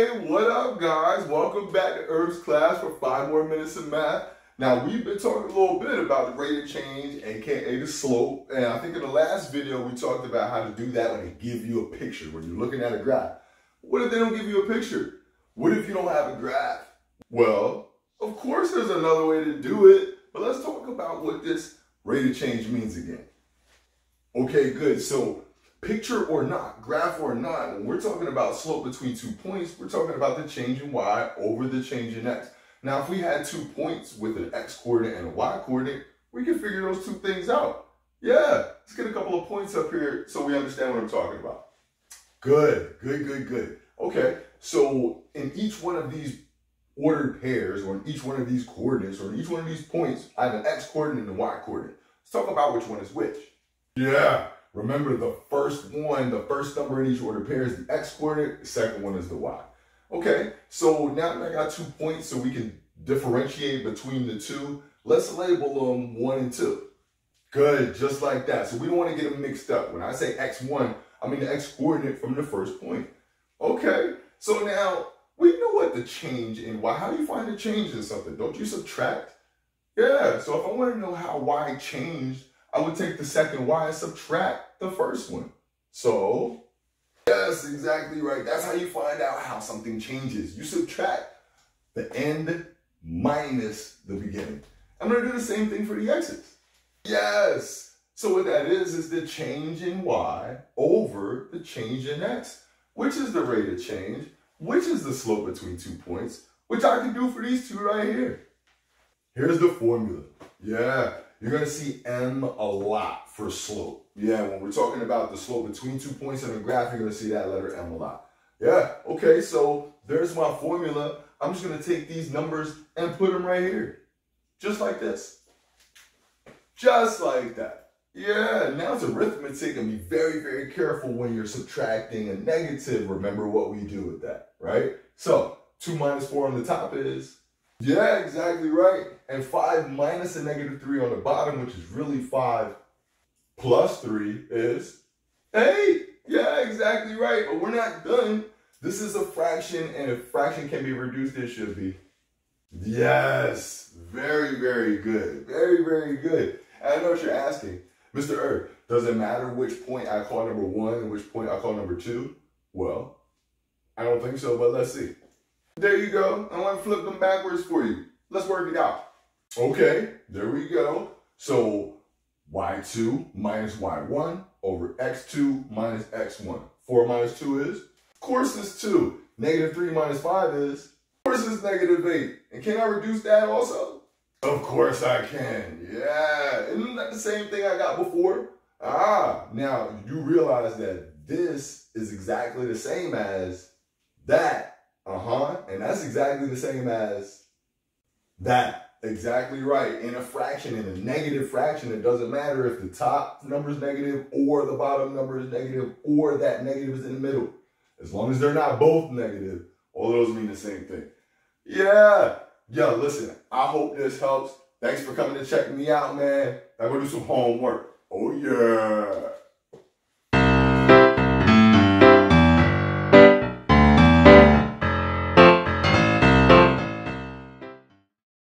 Hey, what up, guys? Welcome back to Herb's class for 5 more minutes of math. Now, we've been talking a little bit about the rate of change, aka the slope. And I think in the last video, we talked about how to do that when they give you a picture, when you're looking at a graph. What if they don't give you a picture? What if you don't have a graph? Well, of course there's another way to do it, but let's talk about what this rate of change means again. Okay, good. So, picture or not, graph or not, when we're talking about slope between 2 points, we're talking about the change in y over the change in x. Now, if we had 2 points with an x coordinate and a y coordinate, we can figure those two things out. Yeah, let's get a couple of points up here so we understand what I'm talking about. Good. Okay, so in each one of these ordered pairs, or in each one of these coordinates, or in each one of these points, I have an x coordinate and a y coordinate. Let's talk about which one is which. Yeah. Remember, the first number in each ordered pair is the x coordinate, the second one is the y. Okay, so now that I got 2 points so we can differentiate between the two, let's label them 1 and 2. Good, just like that. So we don't want to get them mixed up. When I say x1, I mean the x coordinate from the first point. Okay, so now we know what the change in y, how do you find the change in something? Don't you subtract? Yeah, so if I want to know how y changed, I would take the second y and subtract the first one. So, yes, exactly right. That's how you find out how something changes. You subtract the end minus the beginning. I'm going to do the same thing for the x's. Yes. So what that is the change in y over the change in x, which is the rate of change, which is the slope between 2 points, which I can do for these two right here. Here's the formula. Yeah. You're going to see m a lot for slope. Yeah, when we're talking about the slope between 2 points in a graph, you're going to see that letter m a lot. Yeah, okay, so there's my formula. I'm just going to take these numbers and put them right here. Just like this. Just like that. Yeah, now it's arithmetic, and be very careful when you're subtracting a negative. Remember what we do with that, right? So, 2 minus 4 on the top is... Yeah, exactly right. And 5 minus a negative 3 on the bottom, which is really 5 plus 3 is 8. Yeah, exactly right. But we're not done. This is a fraction, and if fraction can be reduced, it should be. Yes, very good. Very good. And I know what you're asking. Mr. Erb, does it matter which point I call number 1 and which point I call number 2? Well, I don't think so, but let's see. There you go. I want to flip them backwards for you. Let's work it out. Okay, there we go. So y2 minus y1 over x2 minus x1. 4 minus 2 is? Of course it's 2. Negative 3 minus 5 is? Of course it's negative 8. And can I reduce that also? Of course I can. Yeah. Isn't that the same thing I got before? Now you realize that this is exactly the same as that. And that's exactly the same as that. Exactly right. In a fraction, in a negative fraction, it doesn't matter if the top number is negative or the bottom number is negative or that negative is in the middle. As long as they're not both negative, all those mean the same thing. Yeah. Yo, listen, I hope this helps. Thanks for coming to check me out, man. I'm going to do some homework. Oh, yeah.